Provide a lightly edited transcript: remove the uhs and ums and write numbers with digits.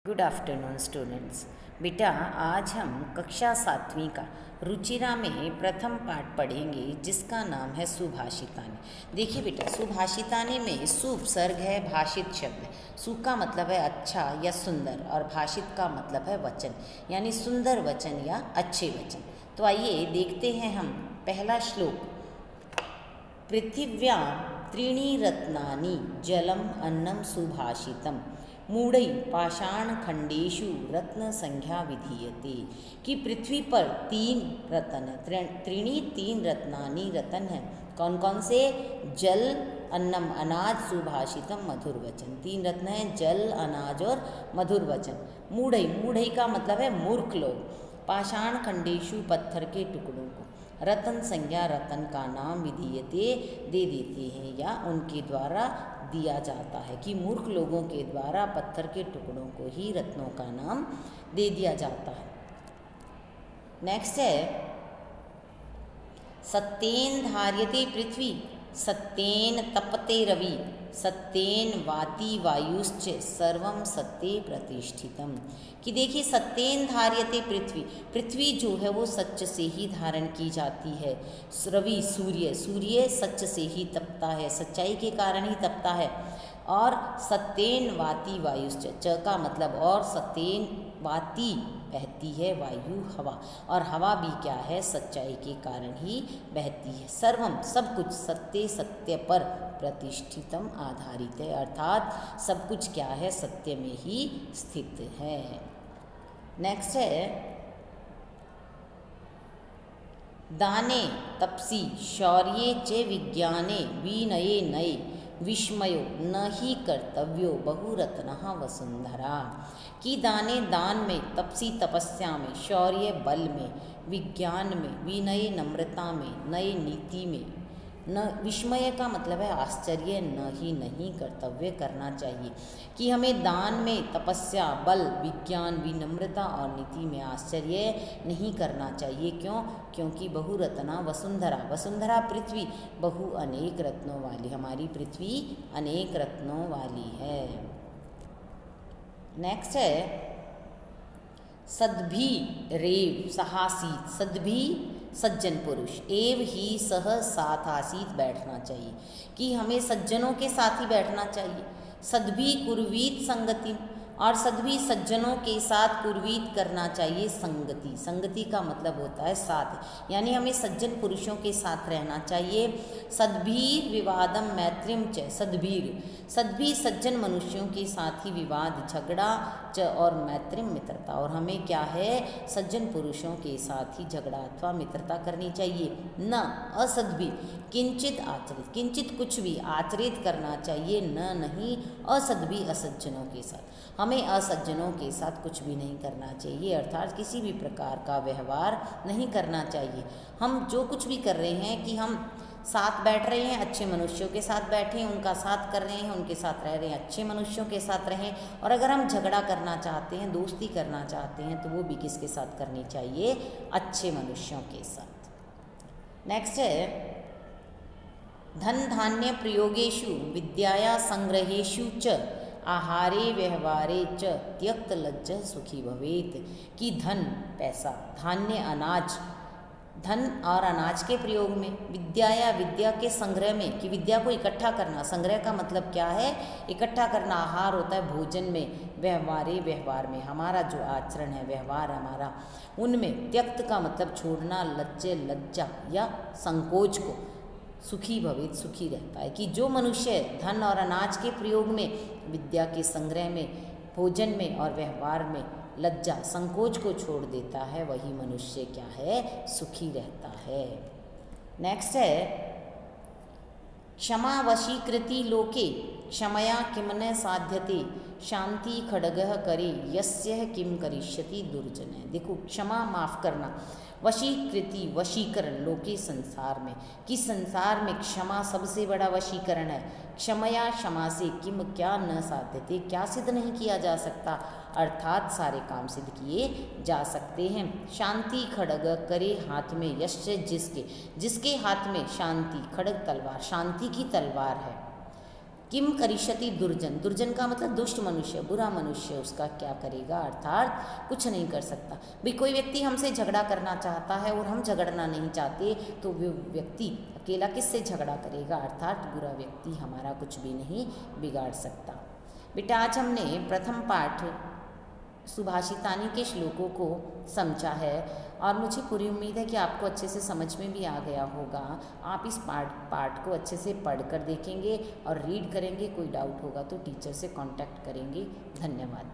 Good afternoon students. बेटा, आज हम कक्षा 7वीं का रुचिरा में प्रथम पाठ पढ़ेंगे जिसका नाम है सुभाषितानी। देखिए बेटा, सुभाषितानी में सु उपसर्ग है, भाषित शब्द है। सु का मतलब है अच्छा या सुंदर और भाषित का मतलब है वचन, यानी सुंदर वचन या अच्छे वचन। तो आइए देखते हैं हम पहला श्लोक। पृथिव्यां त्रीणि रत्नानि जलम अन्नम सुभाषितम मूढ़ै पाषाणखंडेषु रत्न संज्ञा विधीयते। कि पृथ्वी पर तीन रत्न त्रीणी तीन रत्नानि रत्न हैं। कौन कौन से? जल, अन्नम अनाज, सुभाषितम मधुर वचन। तीन रत्न हैं, जल, अनाज और मधुर वचन। मूढ़ै, मूढ़ै का मतलब है मूर्ख लोग। पाषाणखंडेषु पत्थर के टुकड़ों को। रतन संज्ञा, रतन का नाम, विधीयते दे देते हैं या उनके द्वारा दिया जाता है। कि मूर्ख लोगों के द्वारा पत्थर के टुकड़ों को ही रत्नों का नाम दे दिया जाता है। नेक्स्ट है सत्येन धार्यते पृथ्वी सत्येन तपते रवि सत्येन वाति वायुश्च सर्वम सत्ये प्रतिष्ठितम। कि देखिए, सत्येन धार्यते पृथ्वी, पृथ्वी जो है वो सच से ही धारण की जाती है। रवि, सूर्य, सूर्य सच से ही तपता है, सच्चाई के कारण ही तपता है। और सत्येन वाति वायुश्च, च का मतलब और, सत्येन वाति बहती है, वायु हवा, और हवा भी क्या है? सच्चाई के कारण ही बहती है। सर्वम सब कुछ, सत्य सत्य पर, प्रतिष्ठितम आधारित है, अर्थात सब कुछ क्या है? सत्य में ही स्थित है। नेक्स्ट है दाने तपसी शौर्ये च विज्ञाने विनये नये विस्मयो न ही कर्तव्यो बहुरत्नः वसुंधरा। कि दाने दान में, तपसी तपस्या में, शौर्य बल में, विज्ञान में, विनय नम्रता में, नए नीति में, न विस्मय का मतलब है आश्चर्य, न ही नहीं कर्तव्य करना चाहिए। कि हमें दान में, तपस्या, बल, विज्ञान, विनम्रता और नीति में आश्चर्य नहीं करना चाहिए। क्यों? क्योंकि बहुरत्ना वसुंधरा, वसुंधरा पृथ्वी बहु अनेक रत्नों वाली, हमारी पृथ्वी अनेक रत्नों वाली है। नेक्स्ट है सद्भी रेव सहासीत, सद्भी सज्जन पुरुष, एव ही सह साथ आसीत बैठना चाहिए। कि हमें सज्जनों के साथ ही बैठना चाहिए। सद्भी कुर्वीत संगति, और सद्भी सज्जनों के साथ कुर्वीत करना चाहिए संगति। संगति का मतलब होता है साथ, यानी हमें सज्जन पुरुषों के साथ रहना चाहिए। सद्भीर विवादम मैत्रिम च, सद्भीर सद्भी सज्जन मनुष्यों के साथ ही विवाद, झगड़ा, च और मैत्रिम मित्रता, और हमें क्या है? सज्जन पुरुषों के साथ ही झगड़ा अथवा मित्रता करनी चाहिए। न असद्भी किंचित आचरित, किंचित कुछ भी आचरित करना चाहिए, न नहीं असद्भी असज्जनों के साथ, हमें असज्जनों के साथ कुछ भी नहीं करना चाहिए, अर्थात किसी भी प्रकार का व्यवहार नहीं करना चाहिए। हम जो कुछ भी कर रहे हैं, कि हम साथ बैठ रहे हैं, अच्छे मनुष्यों के साथ बैठें, उनका साथ कर रहे हैं, उनके साथ रह रहे हैं, अच्छे मनुष्यों के साथ रहें। और अगर हम झगड़ा करना चाहते हैं, दोस्ती करना चाहते हैं, तो वो भी किसके साथ करनी चाहिए? अच्छे मनुष्यों के साथ। नेक्स्ट है धन धान्य प्रयोगेषु विद्याया संग्रहेषु च आहारे व्यवहारे च त्यक्त लज्ज सुखी भवेत। कि धन पैसा, धान्य अनाज, धन और अनाज के प्रयोग में, विद्या या विद्या के संग्रह में, कि विद्या को इकट्ठा करना, संग्रह का मतलब क्या है? इकट्ठा करना। आहार होता है भोजन में, व्यवहारे व्यवहार में, हमारा जो आचरण है, व्यवहार हमारा, उनमें, त्यक्त का मतलब छोड़ना, लज्जे लज्जा या संकोच को, सुखी भवेत सुखी रहता है। कि जो मनुष्य धन और अनाज के प्रयोग में, विद्या के संग्रह में, भोजन में और व्यवहार में लज्जा संकोच को छोड़ देता है, वही मनुष्य क्या है? सुखी रहता है। नेक्स्ट है क्षमा वशीकृति लोके क्षमया किम न साध्यते शांति खड्गः करे यस्य किम करिष्यति दुर्जन। देखो, क्षमा माफ करना, वशीकृति वशीकरण, लोके संसार में, कि संसार में क्षमा सबसे बड़ा वशीकरण है। क्षमया क्षमा से, किम क्या न साध्यते, क्या सिद्ध नहीं किया जा सकता, अर्थात सारे काम सिद्ध किए जा सकते हैं। शांति खड्ग करे हाथ में, यश्च जिसके, जिसके हाथ में शांति, खड्ग तलवार, शांति की तलवार है, किम करिष्यति दुर्जन, दुर्जन का मतलब दुष्ट मनुष्य, बुरा मनुष्य, उसका क्या करेगा, अर्थात कुछ नहीं कर सकता। भी कोई व्यक्ति हमसे झगड़ा करना चाहता है और हम झगड़ना नहीं चाहते, तो वो व्यक्ति अकेला किससे झगड़ा करेगा, अर्थात बुरा व्यक्ति हमारा कुछ भी नहीं बिगाड़ सकता। बेटा आज हमने प्रथम पाठ सुभाषितानी के श्लोकों को समझा है और मुझे पूरी उम्मीद है कि आपको अच्छे से समझ में भी आ गया होगा। आप इस पाठ को अच्छे से पढ़ कर देखेंगे और रीड करेंगे, कोई डाउट होगा तो टीचर से कांटेक्ट करेंगे। धन्यवाद।